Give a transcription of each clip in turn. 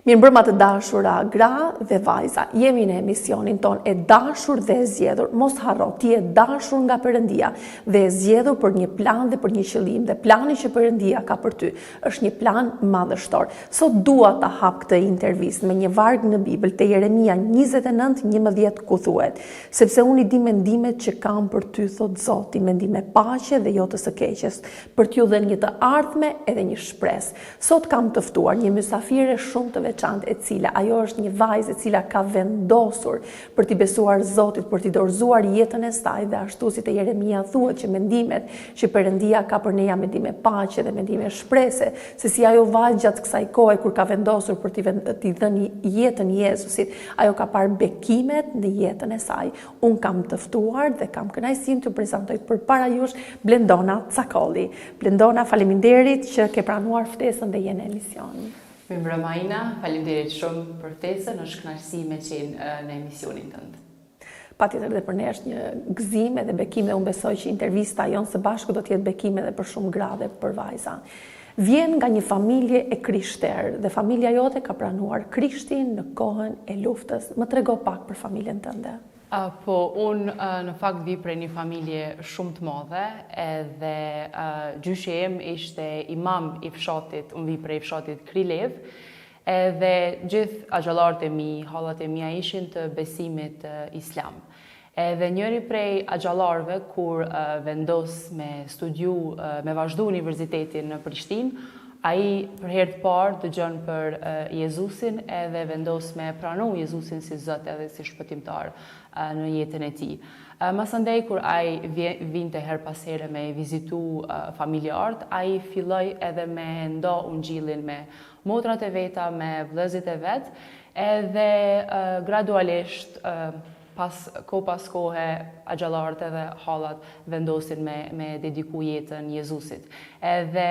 Mirëmbrëma të dashura, gra dhe vajza, jemi në emisionin ton e dashur dhe e zgjedhur. Mos harro, ti je dashur nga Perëndia dhe e zgjedhur për një plan dhe për një qëllim, dhe plani që Perëndia ka për ty është një plan madhështor. Sot dua ta hap këtë intervistë me një varg në Bibël te Jeremia 29:11 ku thuhet: sepse unë i di mendimet që kam për ty, thot Zoti, mendime paqe dhe jo të së keqes, për t'ju dhënë një të ardhme edhe një shpresë. Sot kam të ftuar një mysafire shumë të e cila ajo është një vajzë e cila ka vendosur për t'i besuar Zotit, për t'i dorëzuar jetën e saj, dhe ashtu si te Jeremia thuhet që mendimet që Perëndia ka për ne janë mendime paqe dhe mendime shprese, se si ajo vajzë gjatë kësaj kohe kur ka vendosur për t'i dhënë jetën Jezusit, ajo ka parë bekimet në jetën e saj. Unë kam të ftuar dhe kam kënaqësinë t'ju prezantoj përpara jush Blendona Cakolli. Blendona, faleminderit që ke pranuar ftesën dhe je në emision. Mirëmbrëma Ina, faleminderit shumë për ftesën, është kënaqësi me qenë në emisionin tënd. Patjetër dhe për ne është një gëzim edhe bekim, dhe unë besoj që intervista jonë së bashku do të jetë bekim edhe për shumë gra dhe për vajza. Vjen nga një familje e krishterë dhe familja jote ka pranuar Krishtin në kohën e luftës. Më trego pak për familjen tënde. Po, unë në fakt vi prej një familje shumë të madhe, edhe gjyshi im ishte imam i fshatit, unë vi prej fshatit Krilev, edhe gjithë axhallarët e mi, hallat e mia ishin të besimit islam. Edhe njëri prej axhallarëve kur vendos me studiu, me vazhdu universitetin në Prishtinë, ai për herë të parë dëgjon për Jezusin edhe vendos me pranu Jezusin si Zot edhe si shpëtimtar në jetën e tij. Masandej kur ai vinte her pas here me vizitu familjarët, ai filloi edhe me ndo ungjillin me motrat e veta, me vëllezërit e vet, edhe gradualisht pas kohe axhallarët edhe hallat vendosin me dediku jetën Jezusit. Edhe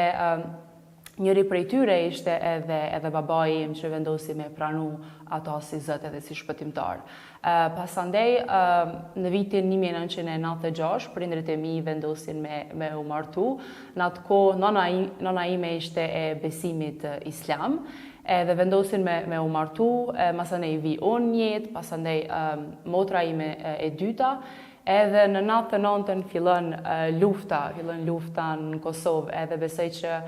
njëri prej tyre ishte edhe babai im që vendosi me pranu ato si Zot edhe si shpëtimtar. Pasandej, në vitin 1996, prindrit e mi vendosin me u martu. Në atë kohë, nona ime ishte e besimit islam, edhe vendosin me u martu. Masandej vi unë jetë, pasandej motra ime e dyta, edhe në 99-ën fillon lufta në Kosovë, edhe besoj që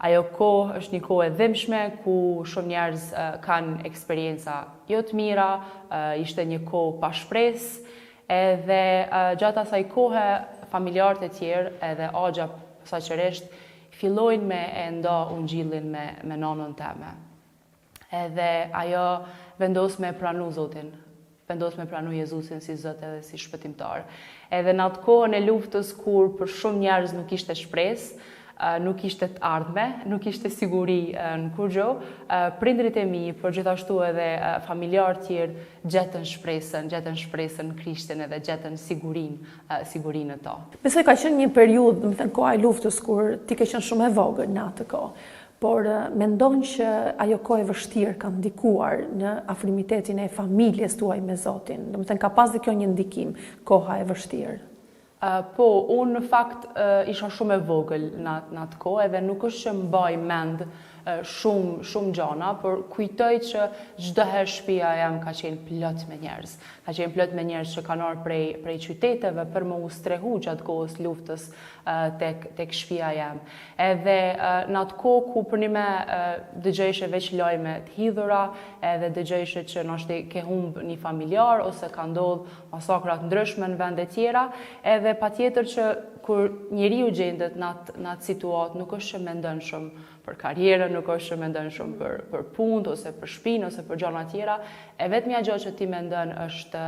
ajo kohë është një kohë e dhimbshme ku shumë njerëz kanë eksperienca jo të mira, ishte një kohë pa shpresë, edhe gjatë asaj kohe familjarët e tjerë edhe axha posaçërisht fillojnë me e ndo ungjillin me nonën time. Edhe ajo vendos me pranu Zotin, vendos me pranu Jezusin si Zot edhe si shpëtimtar. Edhe në atë kohën e luftës kur për shumë njerëz nuk ishte shpresë, nuk ishte të ardhme, nuk ishte siguri në kur gjo, prindrit e mi, por gjithashtu edhe familjarë tjerë, gjetën shpresën në Krishtin edhe gjetën sigurinë e ta. Besoj ka qenë një periudhë, do të thënë koha e luftës, kur ti ke qenë shumë e vogël në atë kohë, por mendon që ajo kohë e vështirë ka ndikuar në afrimitetin e familjes tuaj me Zotin? Do të thënë ka pas dhe kjo një ndikim, koha e vështirë? Po, unë në fakt isha shumë e vogël në atë kohë, edhe nuk është që mbaj mend shumë gjana, por kujtoj që çdo herë shtëpia jam ka qenë plot me njerëz. Ka qenë plot me njerëz që kanë ardhur prej qyteteve për më u strehu gjatë kohës luftës tek shtëpia jam. Edhe në atë kohë ku për një dëgjojshe veç lajme të hidhura, edhe dëgjojshe që nështë ke humb një familjar, ose ka ndodhur masakra të ndryshme në vende tjera, edhe patjetër që kur njeriu gjendet në atë situatë, nuk është që mendon shumë për karrierën, nuk është që mendon shumë për punë, ose për shtëpinë, ose për gjëra tjera, e vetmja gjë që ti mendon është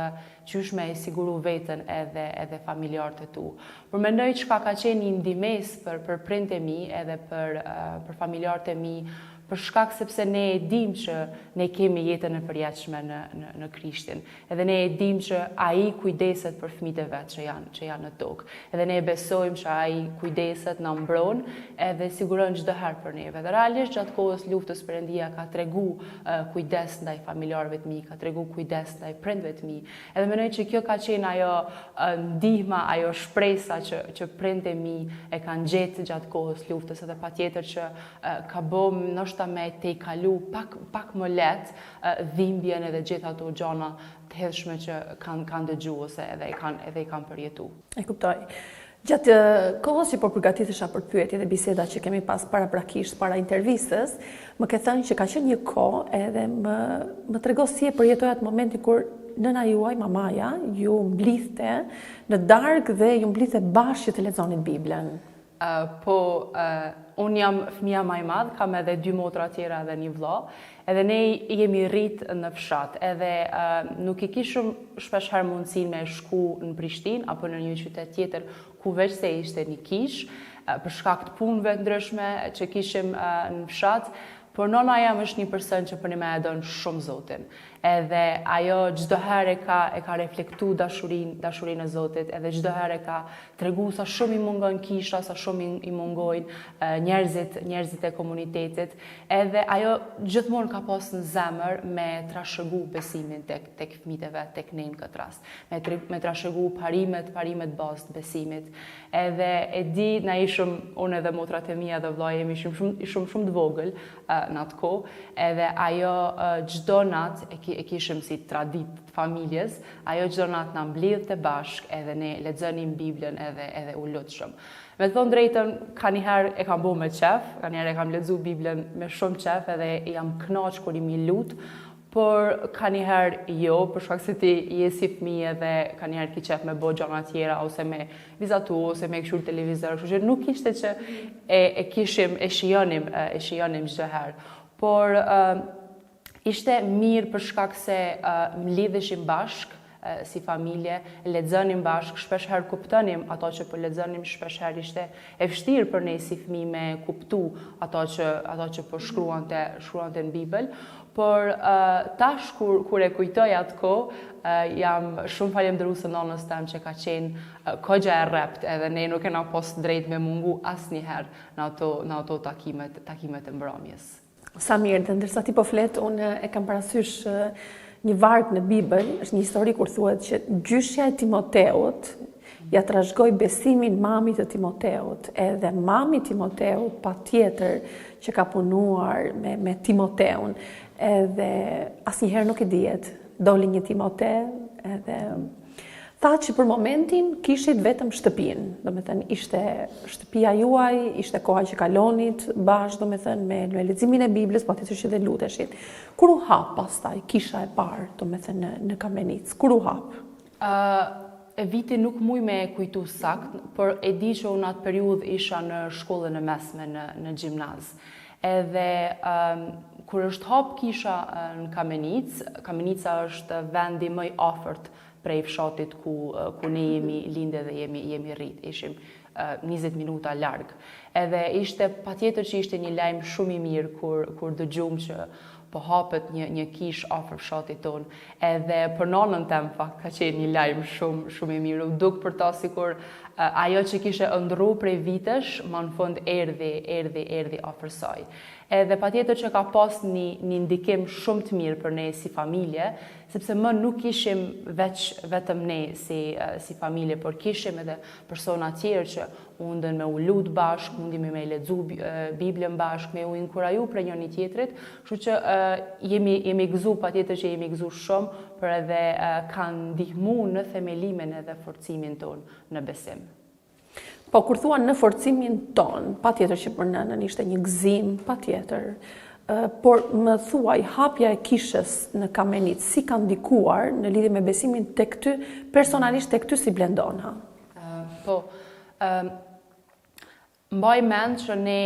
qysh me e siguru veten edhe familjarët e tu. Por mendoj çka ka qenë një ndihmes për prindët e mi edhe për familjarët e mi, për shkak sepse ne e dim që ne kemi jetën e përjetshme në Krishtin. Edhe ne e dim që ai kujdeset për fëmijët e vet që janë në tokë. Edhe ne besojmë që ai kujdeset, na mbron edhe siguron çdo herë për neve. Dhe realisht gjatë kohës luftës Perëndia ka tregu kujdes ndaj familjarëve të mi, ka tregu kujdes ndaj prindëve të mi. Edhe mendoj që kjo ka qenë ajo ndihma, ajo shpresa që prindët e mi e kanë gjetë gjatë kohës luftës, edhe patjetër që ka bëm ndoshta me te i kalu pak më lehtë dhimbjen edhe gjithë ato gjëra të hedhshme që kanë dëgju ose edhe i kanë përjetu. E kuptoj. Gjatë kohës që po përgatitesha për pyetje dhe biseda që kemi pas paraprakisht para intervistës, më ke thënë që ka qenë një kohë edhe më trego si e përjetoi atë momentin kur nëna juaj, mamaja, ju mblidhte në darkë dhe ju mblidhte bashkë që të lexonin Biblën. Unë jam fëmija më e madh, kam edhe 2 motra tjera dhe një vëlla, edhe ne jemi rrit në fshat, edhe nuk i kishim shpeshherë mundësinë me shku në Prishtinë apo në një qytet tjetër ku veç se ishte një kish, për shkak të punëve ndryshme që kishim në fshat, por nona jam është një person që për një me e donë shumë Zotin. Edhe ajo çdo herë e ka reflektu dashurinë e Zotit, edhe çdo herë e ka tregu sa shumë i mungon kisha, sa shumë i mungojnë njerëzit e komunitetit, edhe ajo gjithmonë ka pas në zemër me trashëgu besimin tek fëmijët e vet, tek ne në këtë rast, me trashëgu parimet bazë të besimit. Edhe e di, na ishim unë edhe motrat e mia dhe vllai jemi shumë të vogël në atë kohë, edhe ajo çdo natë e kishim si traditë të familjes, ajo çdo natë na mblidhte bashkë edhe ne lexonim Biblën edhe u lutshëm. Me të thonë drejtën, ka njëherë e kam bo me qef, ka njëherë e kam lexu Biblën me shumë qef edhe jam kënaq kur i mi lut, por ka njëherë jo, për shkak se ti je si fëmijë dhe ka njëherë ki qef me bo gjëra tjera ose me vizatu ose me këshur televizor, kështu që nuk ishte që e shijonim çdo herë, por ishte mirë për shkak se mlidheshim bashkë si familje, lexonim bashkë, shpeshherë kuptonim ato që po lexonim, shpeshherë ishte e vështirë për ne si fëmijë me kuptu ato që po shkruante në Bibël, por tash kur e kujtoj atë kohë, jam shumë falendëruese nonës tem që ka qenë kogja e rrept, edhe ne nuk kena pas drejt me mungu asnjëherë në ato takimet e mbrëmjes. Sa mirë, dhe ndërsa ti po flet, unë e kam parasysh një varg në Bibël, është një histori kur thuhet që gjyshja e Timoteut ja trashëgoi besimin mamit të Timoteut, edhe mami Timoteut patjetër që ka punuar me Timoteun, edhe asnjëherë nuk e dihet, doli një Timote, edhe tha që për momentin kishit vetëm shtëpinë, do me thënë ishte shtëpia juaj, ishte koha që kalonit bashkë, do me thënë me leximin e Biblës, po atëherë që dhe luteshit. Kur u hap pastaj kisha e parë, do me thënë në Kamenic, kur u hap? Viti nuk muj me kujtu sakt, por e di që unë atë periudhë isha në shkollën e mesme në gjimnaz. Edhe kur është hap kisha në Kamenic, Kamenica është vendi më i afërt prej fshatit ku ne jemi lindë dhe jemi rrit, ishim 20 minuta larg. Edhe ishte patjetër që ishte një lajm shumë i mirë kur dëgjum që po hapet një kish afër fshatit ton. Edhe për nonën tem fakt ka qenë një lajm shumë i mirë. U duk për ta sikur ajo që kishe ëndrru prej vitesh, më në fund erdhi afër saj. Edhe patjetër që ka pas një ndikim shumë të mirë për ne si familje, sepse më nuk ishim vetëm ne si familje, por kishim edhe persona tjerë që mundën me u lut bashkë, mundim me lexu Biblën bashkë, me u inkuraju për njëri tjetrit, kështu që jemi gëzu, patjetër që jemi gëzu shumë, por edhe kanë ndihmu në themelimin edhe forcimin ton në besim. Po, kur thua në forcimin ton, patjetër që për nënën ishte një gëzim, patjetër, por më thuaj, hapja e kishës në Kamenic, si ka ndikuar në lidhje me besimin tek ty, personalisht tek ty si Blendona? Mbaj mend që ne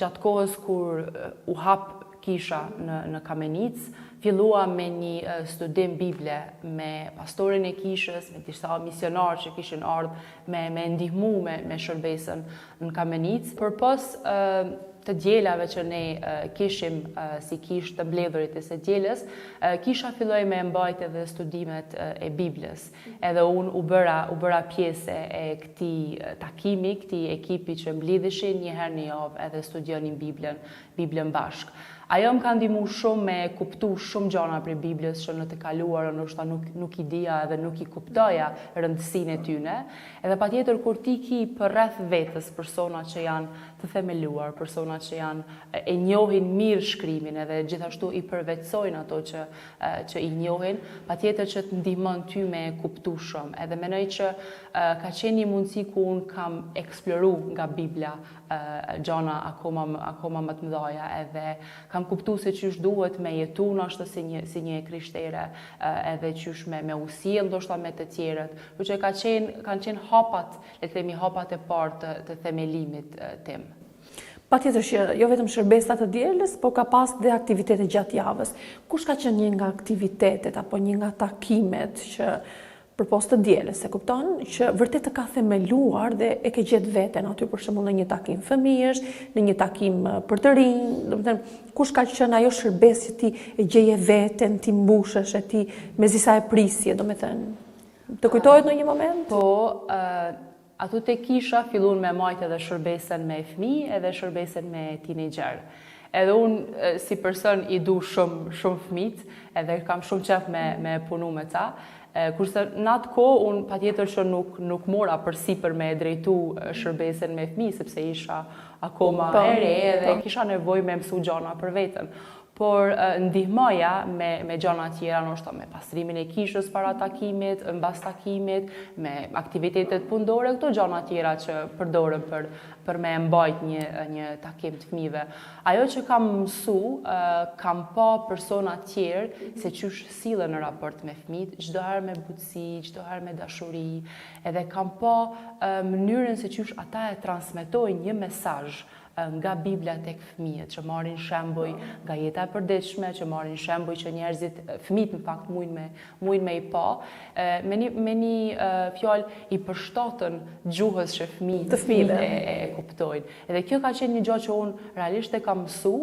gjatë kohës kur u hap kisha në Kamenic, fillua me një studim Bible me pastorin e kishës, me disa misionar që kishin ardhur me ndihmu me shërbesën në Kamenic. Përpos të djelave që ne kishim si kish të mbledhurit e së djeles, kisha filloi me mbajt edhe studimet e Biblës. Edhe unë u bëra pjesë e këtij takimi, këtij ekipi që mblidheshin një herë në javë edhe studionin Biblën bashkë. Ajo më ka ndihmu shumë me kuptu shumë gjana për Biblës që në të kaluar ndoshta nuk i dija edhe nuk i kuptoja rëndësinë e tyne. Edhe patjetër kur ti ki për rreth vetës persona që janë të themeluar, persona që e njohin mirë shkrimin edhe gjithashtu i përvetsojnë ato që i njohin, patjetër që të ndihmon ty me kuptu shumë. Edhe mendoj që ka qenë një mundësi ku unë kam eksploru nga Bibla gjana akoma më të mëdha edhe kam kuptu se qysh duhet me jetu nështë si një krishtere edhe qysh me usiel ndoshta me të tjerët. Por që kanë qenë hapat, le të themi hapat e parë të themelimit tim. Patjetër që jo vetëm shërbesa të dielës, por ka pas dhe aktivitete gjatë javës. Kush ka qenë një nga aktivitetet apo një nga takimet që përpos të dielës, e kupton, që vërtet të ka themeluar dhe e ke gjetë veten aty për shembull në një takim fëmijësh, në një takim për të rinj, domethënë kush ka qenë ajo shërbes që ti e gjeje veten, ti mbushesh e ti mezi sa e prisje, domethënë të kujtohet në një moment? Po, atu te kisha fillun me majt edhe shërbesen me fëmijë edhe shërbesen me teenager. Edhe unë si person i du shumë fëmijët, edhe kam shumë qef me punu me ta. Kurse në atë kohë, unë patjetër që nuk mora përsipër me drejtu shërbesen me fëmijë, sepse isha akoma e re edhe kisha nevojë me mësu gjana për veten. Por ndihmoja me gjana tjera, ndoshta me pastrimin e kishës para takimit, mbas takimit, me aktivitetet punëdore, këto gjana tjera që përdoren për me mbajt një takim të fëmijëve. Ajo që kam mësu, kam pa persona tjerë se qysh sillen në raport me fëmijët, çdo herë me butësi, çdo herë me dashuri, edhe kam pa mënyrën se qysh ata e transmetojnë një mesazh nga Bibla tek fëmijët, që marrin shembuj nga jeta e përditshme, që marrin shembuj që njerëzit, fëmijët në fakt mujnë me i pa, me një fjalë i përshtatën gjuhës që fëmijët e kuptojnë. Edhe kjo ka qenë një gjë që unë realisht e kam mësu,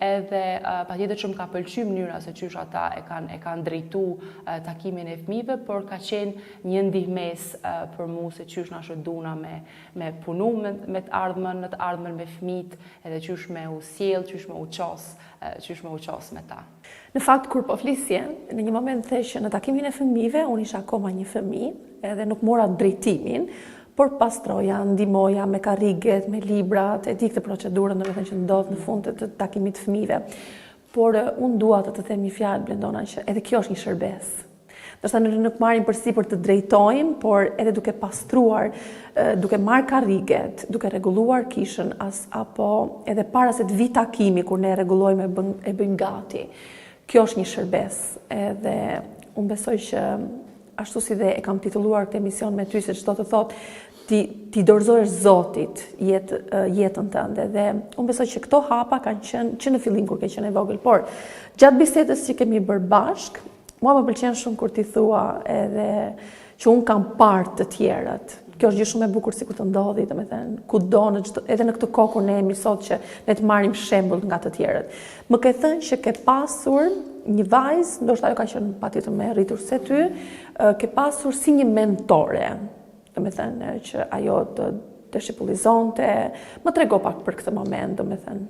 edhe patjetër që më ka pëlqyer mënyra se qysh ata e kanë drejtu takimin e fëmijëve, por ka qenë një ndihmes për mua se qysh na shënduna me punu me të ardhmen, në të ardhmen me fëmijët, edhe qysh me u sjell, qysh me u qas me ta. Në fakt, kur po flisje, në një moment thesh që në takimin e fëmijëve, unë isha akoma një fëmijë, edhe nuk mora drejtimin, por pastroja, ndihmoja me karriget, me librat, e di këtë procedurën domethënë që ndodh në fund të takimit të fëmijëve. Por unë dua të them një fjalë, Blendona, që edhe kjo është një shërbes. Ndoshta nuk marrin përsipër të drejtojmë, por edhe duke pastruar, duke marrë karriget, duke rregulluar kishën, apo edhe para se të vi takimi kur ne rregullojmë e bëjmë gati. Kjo është një shërbes, edhe unë besoj që ashtu si dhe e kam titulluar këtë emision me ty, se çdo të thotë, ti dorëzohesh Zotit jetën tënde, dhe unë besoj që këto hapa kanë qenë që në fillim kur ke qenë e vogël, por gjatë bisedës që kemi bërë bashk, mua më pëlqen shumë kur ti thua edhe që unë kam parë të tjerët. Kjo është gjë shumë e bukur si ku të ndodhi, domethënë, kudo edhe në këtë kohë kur ne jemi sot që ne të marrim shembull nga të tjerët. Më ke thënë që ke pasur një vajzë, ndoshta ajo ka qenë patjetër më e rritur se ty, ke pasur si një mentore, domethënë që ajo të shqipullizonte. Më trego pak për këtë moment, domethënë.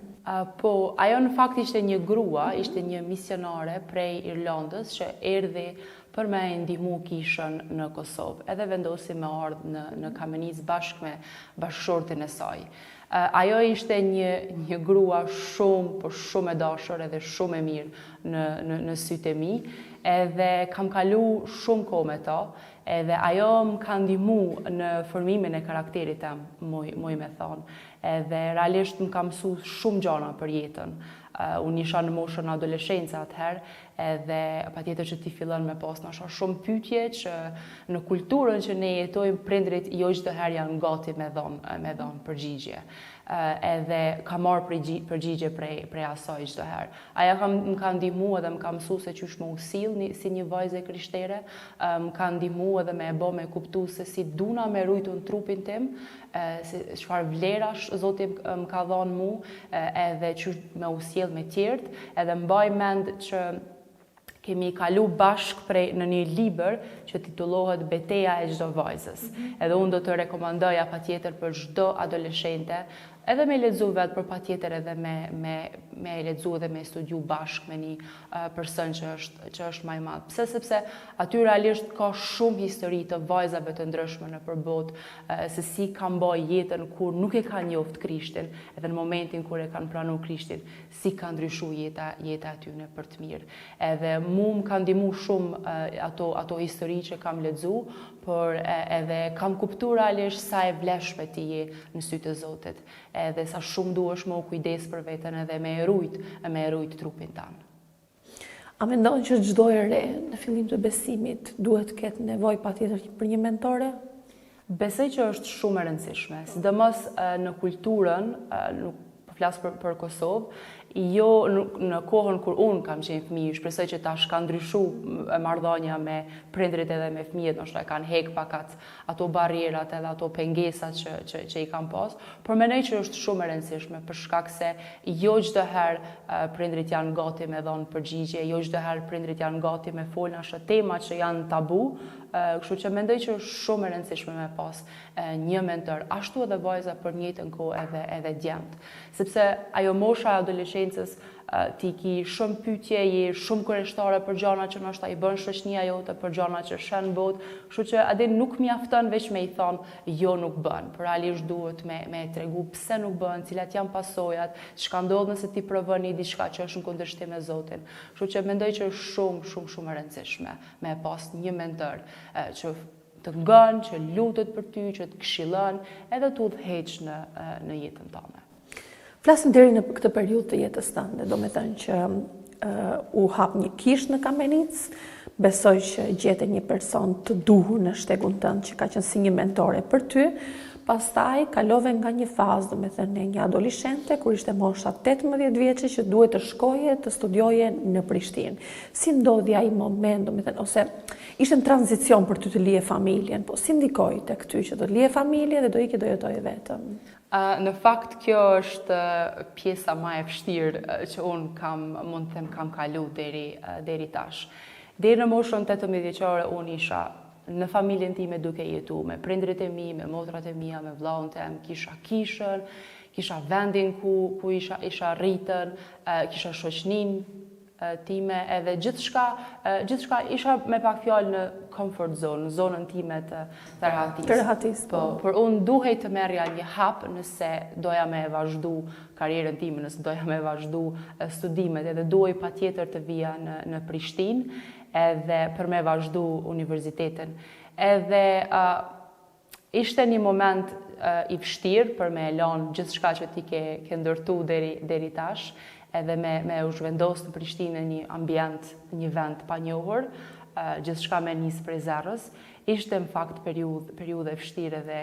Po, ajo në fakt ishte një grua, ishte një misionare prej Irlandës që erdhi për me ndihmu kishën në Kosovë, edhe vendosi me ardhë në Kameniz bashkë me bashkëshortin e saj. Ajo ishte një grua shumë e dashur edhe shumë e mirë në sytë e mi, edhe kam kalu shumë kohë me ta, edhe ajo më ka ndihmu në formimin e karakterit tem, moj me thonë, edhe realisht më ka mësu shumë gjana për jetën. Unë isha në moshën adoleshencë atëherë, edhe patjetër që ti fillon me pas nësha shumë pyetje që në kulturën që ne jetojmë, prindrit jo çdo herë janë gati me dhon përgjigje. Edhe ka marrë përgjigje prej asaj çdo herë. Aja më ka ndihmu edhe më ka mësu se qysh më usill si një vajzë krishtere, më ka ndihmu edhe me me kuptu se si duna me rujtu në trupin tim, se çfarë vlerash Zoti më ka dhënë mu, edhe qysh me usill me tjerët, edhe mbaj mend që kemi kalu bashk në një libër që titullohet Beteja e çdo vajzës. Edhe unë do të rekomandoja patjetër për çdo adoleshente edhe me lexu vetë, për patjetër edhe me lexu dhe me studiu bashkë me një person që është më i madh. Pse? Sepse aty realisht ka shumë histori të vajzave të ndryshme në përbot, se si kanë bërë jetën kur nuk e kanë njoft Krishtin, edhe në momentin kur e kanë pranuar Krishtin, si ka ndryshuar jeta atyne për të mirë. Edhe mu më kanë ndihmu shumë ato histori që kam lexu, por edhe kam kuptuar realisht sa e vlefshme ti je në sy të Zotit, edhe sa shumë duhesh më u kujdes për veten edhe me erujt trupin tanë. A mendon që çdo e re në fillim të besimit duhet të ketë nevojë patjetër për një mentore? Besoj që është shumë e rëndësishme, sidomos në kulturën, nuk po flas për Kosovë, jo në kohën kur unë kam qenë fëmijë, shpresoj që tash ka ndryshuar marrëdhënia me prindrit edhe me fëmijët, ndoshta kanë hek pakat ato barrierat edhe ato pengesat që i kanë pas, por mendoj që është shumë e rëndësishme për shkak se jo çdo herë prindrit janë gati me dhënë përgjigje, jo çdo herë prindrit janë gati me fol në ashtu tema që janë tabu. Kështu që mendoj që është shumë e rëndësishme me pas një mentor, ashtu edhe vajza për njëjtën kohë edhe djemt. Sepse ajo mosha e adoleshencës ti ki shumë pyetje, je shumë kurioztare për gjëra që ndoshta i bën shoqënia jote, për gjëra që shën botë, kështu që atë nuk mjafton veç me i thonë jo nuk bën, por realisht duhet me tregu pse nuk bën, cilat janë pasojat, çka ndodh nëse ti provon diçka që është në kundërshtim me Zotin. Kështu që mendoj që është shumë e rëndësishme me pas një mentor që të ngën, që lutet për ty, që të këshillon, edhe të udhëheq në jetën tënde. Flasim deri në këtë periudhë të jetës tënde, do me thënë që u hap një kish në Kamenic, besoj që gjete një person të duhur në shtegun tënd që ka qenë si një mentore për ty, pastaj kalove nga një fazë, do me thënë një adoleshente, kur ishte mosha 18 vjeçe që duhet të shkoje të studioje në Prishtinë. Si ndodhi ai moment, do me thënë, ose ishte në tranzicion për ty të lije familjen, po si ndikoi tek ty që do të lije familje dhe do ikë do jetoje vetëm? Në fakt kjo është pjesa më e vështirë që unë mund të them kam kalu deri tash. Deri në moshën 18 vjeçare unë isha në familjen time duke jetu me prindrit e mi, me motrat e mia, me vllahun tem, kisha kishën, kisha vendin ku isha rritën, kisha shoqëninë time, edhe gjithçka isha me pak fjalë në comfort zone, në zonën time të rehatisë. Po, por unë duhej të merrja një hap nëse doja me vazhdu karrierën time, nëse doja me vazhdu studimet, edhe duhej patjetër të vija në Prishtinë, edhe për me vazhdu universitetin. Edhe ishte një moment i vështirë për me lanë gjithçka që ti ke ndërtu deri tash, edhe me u zhvendos në Prishtinë një ambient, një vend pa njohur, gjithçka me nis prej zerrës. Ishte në fakt periudhë e vështirë dhe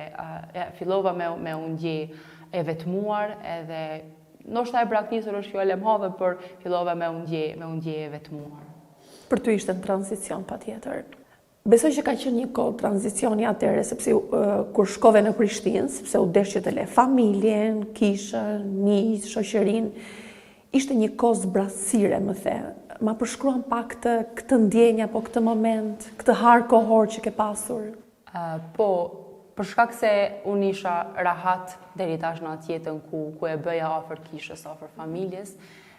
fillova me u ndje e vetmuar, edhe ndoshta e braktisur është fjalë e madhe, por fillova me u ndje e vetmuar. Për ty ishte në tranzicion patjetër. Besoj që ka qenë një kohë tranzicioni atëherë, sepse kur shkove në Prishtinë, sepse u desh që të le familjen, kishën, nis, shoqërinë, ishte një kohë zbratësire, më the. Ma përshkruan pak këtë ndjenja, po këtë moment, këtë harë kohor që ke pasur? Po, për shkak se unë isha rahat deri tash në atë jetën ku e bëja afër kishës, afër familjes,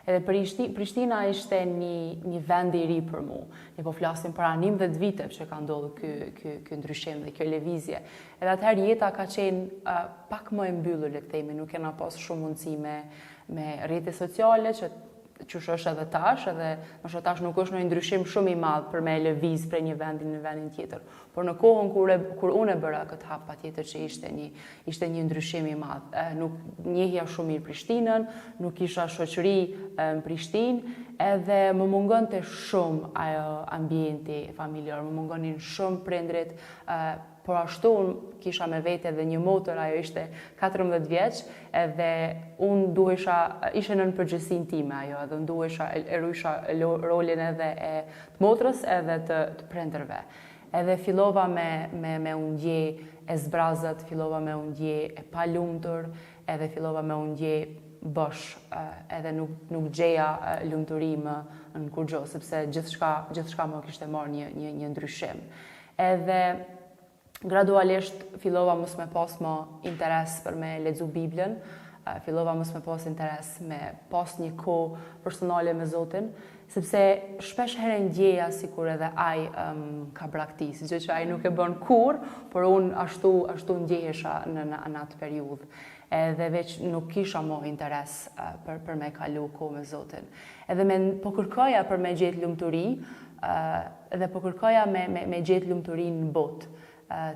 edhe Prishtina ishte një vend i ri për mu. Ne po flasim para 11 vite që ka ndodhur ky ndryshim dhe kjo lëvizje. Edhe atëherë jeta ka qenë pak më e mbyllur, le të themi, nuk kena pas shumë mundësi me rrjete sociale që është edhe tash, edhe ndoshta tash nuk është ndonjë ndryshim shumë i madh për me lëviz prej një vendi në vendin tjetër. Por në kohën kur unë e bëra këtë hap, patjetër që ishte një ndryshim i madh. Nuk njehja shumë mirë Prishtinën, nuk kisha shoqëri në Prishtinë, edhe më mungonte shumë ajo ambienti familjar, më mungonin shumë prindrit, por ashtu unë kisha me vete edhe një motër, ajo ishte 14 vjeç, edhe unë ishe në përgjësin time ajo, edhe unë erujsha rolin edhe e të motrës edhe të prindërve. Edhe fillova me undje e zbrazët, fillova me undje e palumtur, edhe fillova me undje bosh, edhe nuk gjeja lumturi në kurgjo, sepse gjithçka më kishte marrë një ndryshim. Edhe gradualisht fillova mos me pas më interes për me lexu Biblën, fillova mos me pas interes me pas një kohë personale me Zotin, sepse shpesh herë ndjeja sikur edhe ai ka braktisë, gjë që ai nuk e bën kur, por unë ashtu ndjehesha në atë periudhë. Edhe veç nuk kisha mo interes për me kalu kohë me Zotin. Edhe po kërkoja për me gjetë lumturi, dhe po kërkoja me gjetë lumturi në botë,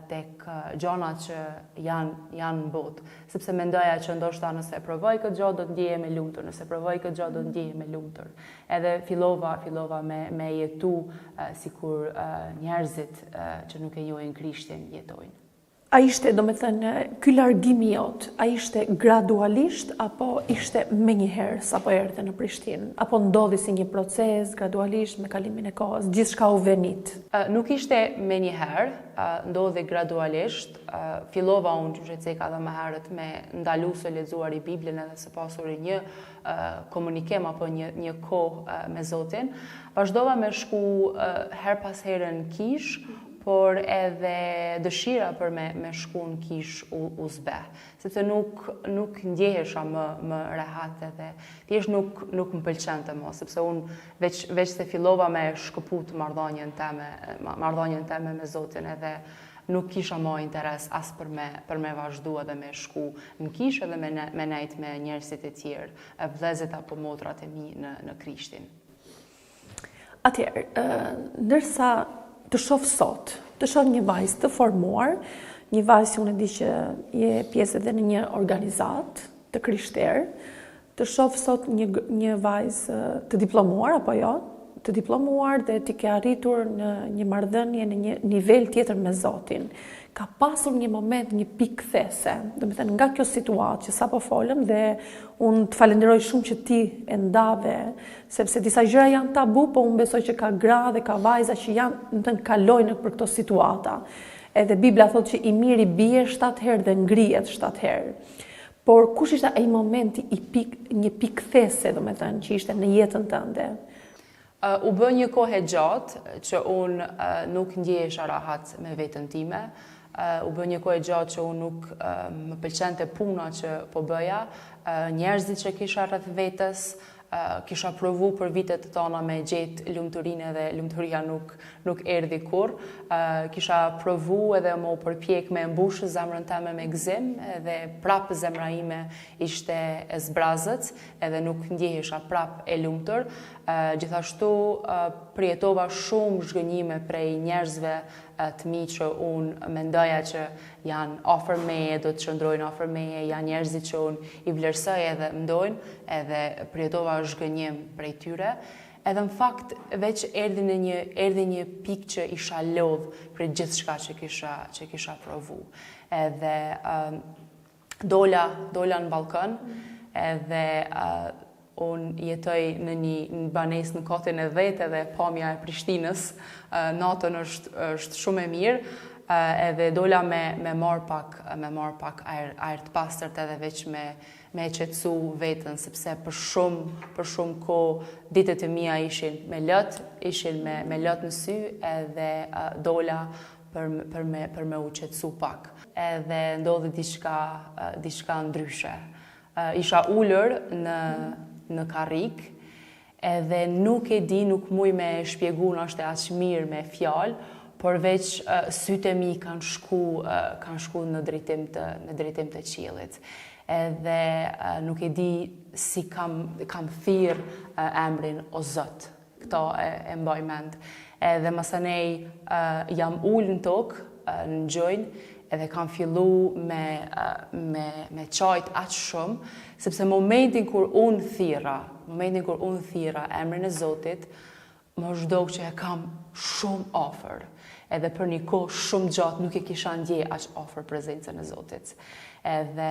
tek gjona që janë në botë. Sepse mendoja që ndoshta nëse provoj këtë gjë do të ndjehem e lumtur, nëse provoj këtë gjë do të ndjehem e lumtur. Edhe fillova me jetu sikur njerëzit që nuk e njohin Krishtin jetojnë. A ishte, do me thënë, ky largimi jot, a ishte gradualisht, apo ishte me njëherë sa po erdhe në Prishtinë? Apo ndodhi si një proces, gradualisht, me kalimin e kohës, gjithçka u venit? Nuk ishte me njëherë, ndodhi gradualisht. Fillova unë, që ceka dhe më herët, me ndalu së lexuar i Biblën edhe së pasuri një komunikim apo një kohë me Zotin. Vazhdova me shku her pas herë në kish, por edhe dëshira për me shku në kish u zbe. Sepse nuk ndjehesha më rehat edhe thjesht nuk më pëlqente më, sepse unë veç se fillova me shkëput marrëdhënien teme me Zotin edhe nuk kisha më interes as për me vazhdu edhe me shku në kish edhe me nejt me njerëzit e tjerë, vëllezërit apo motrat e mi në Krishtin. Atëherë, ndërsa të shoh sot, të shoh një vajzë të formuar, një vajzë që unë e di që je pjesë edhe në një organizat të krishterë, të shoh sot një vajzë të diplomuar apo jo, të diplomuar dhe të ke arritur në një marrëdhënie në një nivel tjetër me Zotin. Ka pasur një moment, një pikë kthese, do të thënë nga kjo situatë që sapo folëm dhe unë të falenderoj shumë që ti e ndave, sepse disa gjëra janë tabu, po unë besoj që ka gra dhe ka vajza që janë kalojnë për këto situata. Edhe Bibla thotë që i miri bie 7 herë dhe ngrihet 7 herë. Por kush ishte ai momenti një pikë kthese, do të thënë, që ishte në jetën tënde? U bë një kohë e gjatë që unë nuk ndjehesha rahat me veten time. U bë një kohë e gjatë që unë nuk më pëlqente puna që po bëja, njerëzit që kisha rreth vetes, kisha provu për vitet të tona me gjetë lumturinë dhe lumturia nuk erdhi kurr. Kisha provu edhe më përpjek me mbush zemrën time me gëzim, edhe prapë zemra ime ishte e zbrazët, edhe nuk ndjehesha prapë e lumtur. Gjithashtu përjetova shumë zhgënjime prej njerëzve të mi që unë mendoja që janë afër meje, do të qëndrojnë afër meje, janë njerëzit që unë i vlerësoj edhe mdojnë, edhe përjetova zhgënjim prej tyre. Edhe në fakt veç erdhi një pikë që isha lodh për gjithçka që kisha provu. Edhe dola në balkon, edhe unë jetoj në një banesë në kotin e 10 edhe pamja e Prishtinës, natën është shumë e mirë, edhe dola me marr pak ajër të pastërt edhe veç me qetësu vetën, sepse për shumë kohë ditët e mia ishin me lot në sy, edhe dola për me u qetësu pak. Edhe ndodhi diçka ndryshe. Isha ulur në karrik, edhe nuk e di, nuk muj me shpjegu është aq mirë me fjalë, por veç sytë e mi kanë shku në drejtim të qiellit. Edhe nuk e di si kam thirr emrin o Zot. Këto e mbaj mend. Edhe masanej jam ul në tokë, në gjojnë, edhe kam fillu me qajt aq shumë, sepse momentin kur unë thira emrin e Zotit, më zhdok që e kam shumë afër. Edhe për një kohë shumë gjatë nuk e kisha ndje aq afër prezencën e Zotit. Edhe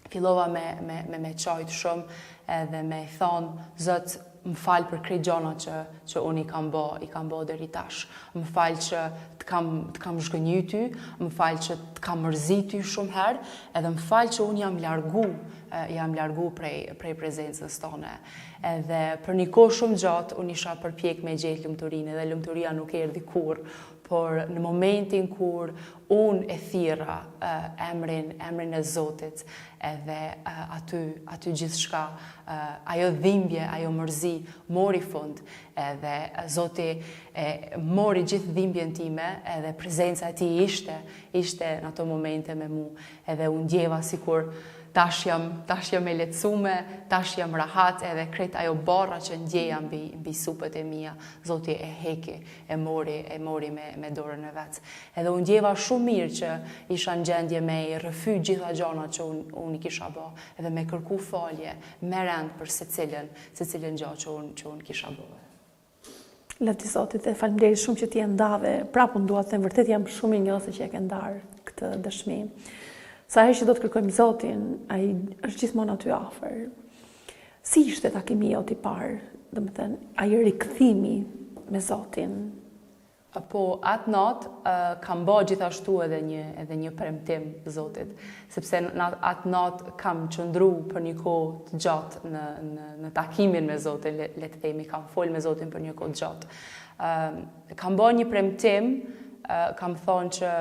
fillova me qajt shumë, edhe me i thonë, Zot, më falë për krejt gjona që unë i kam bo deri tash. Më falë që të kam zhgënjy ty, më falë që të kam mërzi ty shumë herë, edhe më falë që unë jam largu prej prezencës tone. Edhe për një kohë shumë gjatë, unë isha përpjek me gjetë lumturinë, edhe lumturia nuk erdhi kurrë, por në momentin kur unë e thira emrin e Zotit, edhe aty gjithçka, ajo dhimbje, ajo mërzi, mori fund, edhe Zoti mori gjithë dhimbjen time, edhe prezenca e tij ishte në ato momente me mu, edhe unë ndjeva sikur tash jam e lehtësume, tash jam rahat, edhe krejt ajo barra që ndjeja mbi supët e mia, Zoti e heki, e mori me dorën e vet. Edhe unë ndjeva shumë mirë që isha në gjendje me i rrëfy gjitha gjanat që unë i kisha bë, edhe me kërku falje, me rend për secilën gjë që unë kisha bë. Lavdi Zotit, e faleminderit shumë që ti e ndave. Prapë dua të them, vërtet jam shumë i njohur që e ke ndar këtë dëshmi. Sa herë që do të kërkojmë Zotin, ai është gjithmonë aty afër. Si ishte takimi jot i parë? Domethënë, ai rikthimi me Zotin. Po atë natë kam bë gjithashtu edhe një premtim Zotit, sepse atë natë kam qëndru për një kohë të gjatë në takimin me Zotin, le të themi, kam folë me Zotin për një kohë të gjatë. Kam bë një premtim, kam thonë që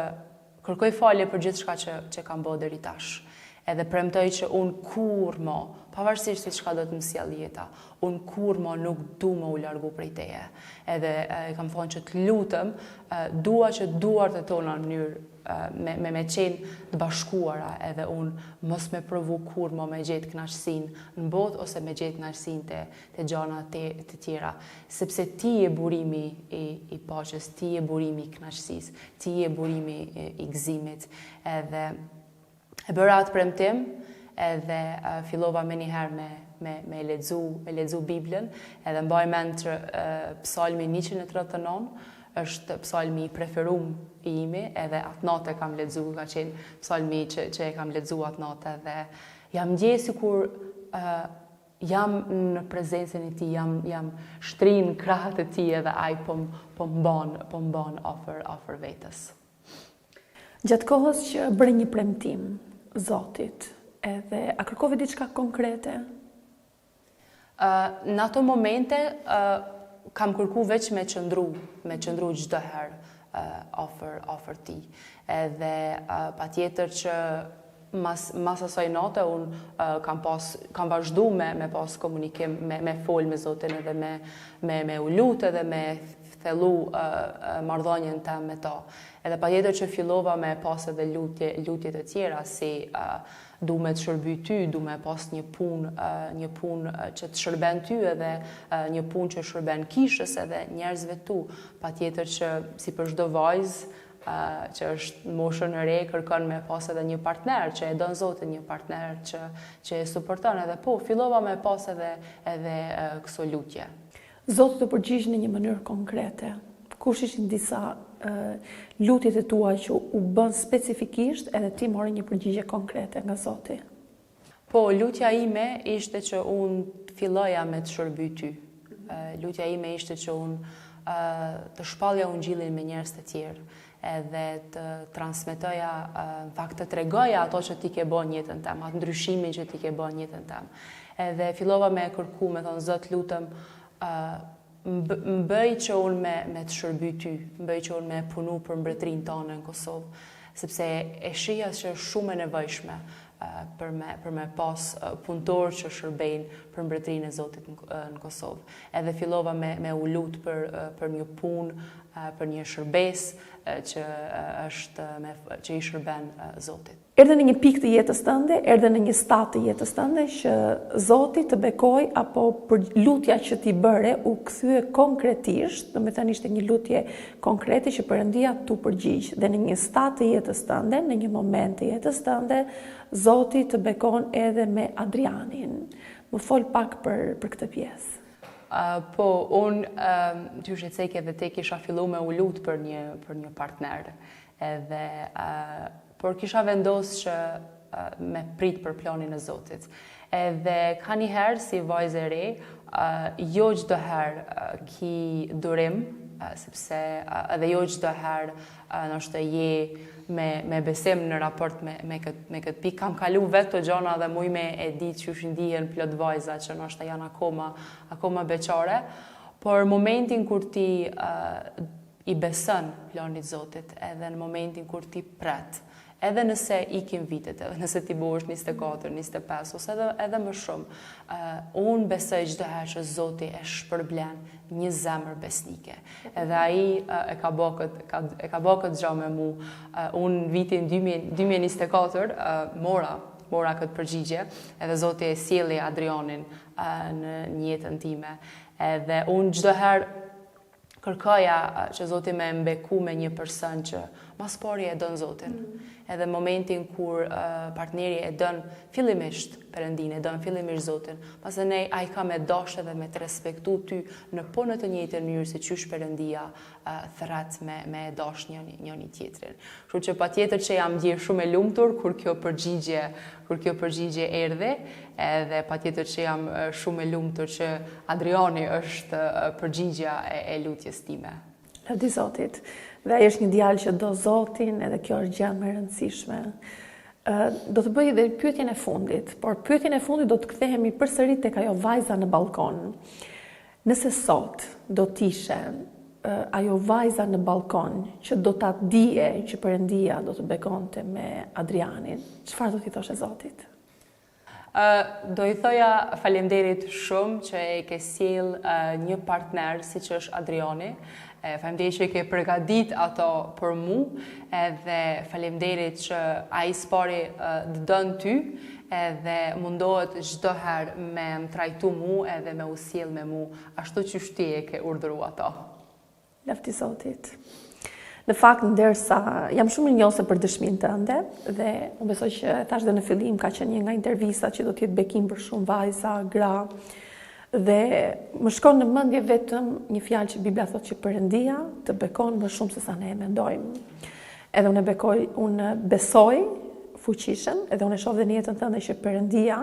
kërkoj falje për gjithçka që kam bë deri tash. Edhe premtoj që unë kur mo, pavarësisht se çka do të më sjellë jeta, unë kur mo nuk du më u largu prej teje. Edhe kam thonë që të lutem, dua që duart e tona në mënyrë me qenë të bashkuara, edhe unë mos me provu kur mo me gjetë kënaqësinë në botë ose me gjetë kënaqësinë te gjëra të tjera, sepse ti je burimi i paqes, ti je burimi i kënaqësisë, ti je burimi i gëzimit. Edhe e bëra atë premtim, edhe fillova me njëherë me lexu Biblën, edhe mbaj mend që psalmi 139 është psalmi i preferuar i imi, edhe atë natë kam lexu, ka qenë psalmi që e kam lexu atë natë, edhe jam ndjej sikur jam në prezencën e tij, jam shtrin krahët e tij, edhe ai po mban afër vetes. Gjatë kohës që bëre një premtim Zotit, edhe a kërkove diçka konkrete? Në ato momente kam kërku veç me qëndru çdo herë afër tij. Edhe patjetër që mas asaj nate unë kam vazhdu me pas komunikim, me fol me Zotin, edhe me u lutë, edhe me thellu marrëdhënien tem me ta. Edhe patjetër që fillova me pas edhe lutje të tjera, si du me të shërby ty, du me pas një punë që të shërben ty, edhe një punë që shërben kishës edhe njerëzve tu. Patjetër që si për çdo vajzë që është në moshën e re, kërkon me pas edhe një partner që e don Zotin, një partner që e suporton, edhe fillova me pas edhe këso lutje. Zoti të përgjigj në një mënyrë konkrete. Kush ishin disa lutjet e tua që u bën specifikisht edhe ti morë një përgjigje konkrete nga Zoti? Lutja ime ishte që unë filloja me të shërby ty. Lutja ime ishte që unë të shpallja ungjillin me njerëz të tjerë, edhe të transmetoja, në fakt të tregoja ato që ti ke bën në jetën tënde, atë ndryshimin që ti ke bën në jetën tënde. Edhe fillova me kërku, me thonë Zot, lutem, mbëj që unë me të shërby ty, mbëj që unë me punu për mbretërinë tonë në Kosovë, sepse e shija që është shumë e nevojshme për me pas punëtor që shërbejnë për mbretërinë e Zotit në Kosovë. Edhe fillova me u lutë për një punë, për një shërbes që i shërben Zotit. Erdhe në një pikë të jetës tënde, erdhe në një stat të jetës tënde që Zoti të bekoj, apo për lutja që ti bëre u kthye konkretisht, domethënë ishte një lutje konkrete që Perëndia tu përgjigj, dhe në një stat të jetës tënde, në një moment të jetës tënde, Zoti të bekon edhe me Adrianin. Më fol pak për këtë pjesë. Unë që shqecek edhe te kisha fillu me u lutë për një partner, edhe por kisha vendos që me prit për planin e Zotit. Edhe ka një herë si vajzë e re, jo çdo herë ki durim, sepse edhe jo çdo herë nështë je me besim në raport me këtë pikë. Kam kalu vetë të gjona dhe muj me e ditë që ndihen plot vajza që nështë janë akoma beqare, por momentin kur ti i beson planit Zotit edhe në momentin kur ti pret, edhe nëse ikin vitet, edhe nëse ti bosh 24, 25, ose edhe më shumë, unë besoj çdo herë që Zoti e shpërblen një zemër besnike. Edhe ai e ka bë këtë gjë me mu. Unë vitin 2024 mora këtë përgjigje, edhe Zoti e sjellli Adrianin në jetën time. Edhe unë çdo herë kërkoja që Zoti me mbeku me një person që mas pari e don Zotin. Edhe momentin kur partneri e don fillimisht Perëndin, e don fillimisht Zotin, pastaj ai ka me dashje dhe me të respektu ty në të njëjtën mënyrë se çysh Perëndia thret me dash njëri tjetrin. Kështu që patjetër që jam ndjer shumë e lumtur kur kjo përgjigje erdhi, edhe patjetër që jam shumë e lumtur që Adriani është përgjigja e lutjes time. Lavdi Zotit. Dhe ai është një djalë që do Zotin, edhe kjo është gjë më e rëndësishme. Do të bëj edhe pyetjen e fundit, por pyetjen e fundit do të kthehemi përsëri tek ajo vajza në balkon. Nëse sot do t'ishe ajo vajza në balkon që do ta dije që Perëndia do të bekonte me Adrianin, çfarë do t'i thoshe Zotit? Do i thoja faleminderit shumë që e ke sjell një partner siç është Adriani. Faleminderit që ke përgatit ato për mu, edhe faleminderit që ai s'pari dën ty, edhe mundohet çdo herë me më trajtu mu edhe me u sjell me mu ashtu që ti e ke urdhëruar ato. Lavdi Zotit. Në fakt, ndërsa jam shumë mirënjohëse për dëshminë tënde dhe unë besoj që thash dhe në fillim ka qenë një nga intervistat që do të jetë bekim për shumë vajza, gra, dhe më shkon në mendje vetëm një fjalë që Bibla thotë që Perëndia të bekon më shumë se sa ne e mendojmë. Edhe unë besoj fuqishëm, edhe unë e shoh dhe në jetën tënde që Perëndia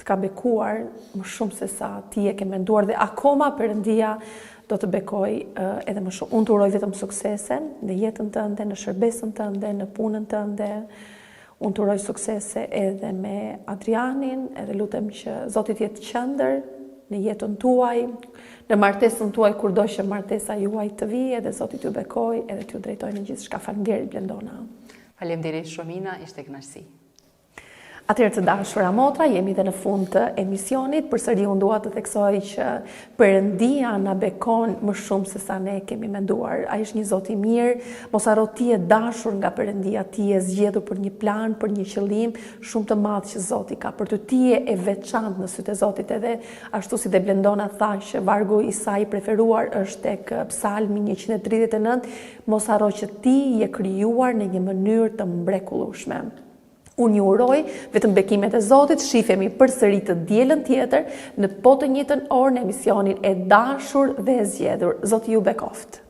të ka bekuar më shumë se sa ti e ke menduar dhe akoma Perëndia do të bekoj edhe më shumë. Unë të uroj vetëm suksese në jetën tënde, në shërbesën tënde, në punën tënde. Unë të uroj suksese edhe me Adrianin, edhe lutem që Zoti të jetë qendër në jetën tuaj, në martesën tuaj kurdo që martesa juaj të vijë, edhe Zoti t'ju bekoj, edhe t'ju drejtoj në gjithçka. Faleminderit Blendona. Faleminderit shumë Ina, ishte kënaqësi. Atëherë të dashura motra, jemi dhe në fund të emisionit. Përsëri unë dua të theksoj që Perëndia na bekon më shumë se sa ne kemi menduar. Ai është një Zot i mirë, mos harro ti je dashur nga Perëndia, ti je zgjedhur për një plan, për një qëllim shumë të madh që Zoti ka për ty. Ti je e veçantë në sytë e Zotit, edhe ashtu si dhe Blendona tha që vargu i saj preferuar është tek Psalmi 139, mos harro që ti je krijuar në një mënyrë të mrekullueshme. Unë ju uroj vetëm bekimet e Zotit, shifemi përsëri të dielën tjetër në po të njëjtën orë në emisionin e dashur dhe e zgjedhur. Zoti ju bekoft.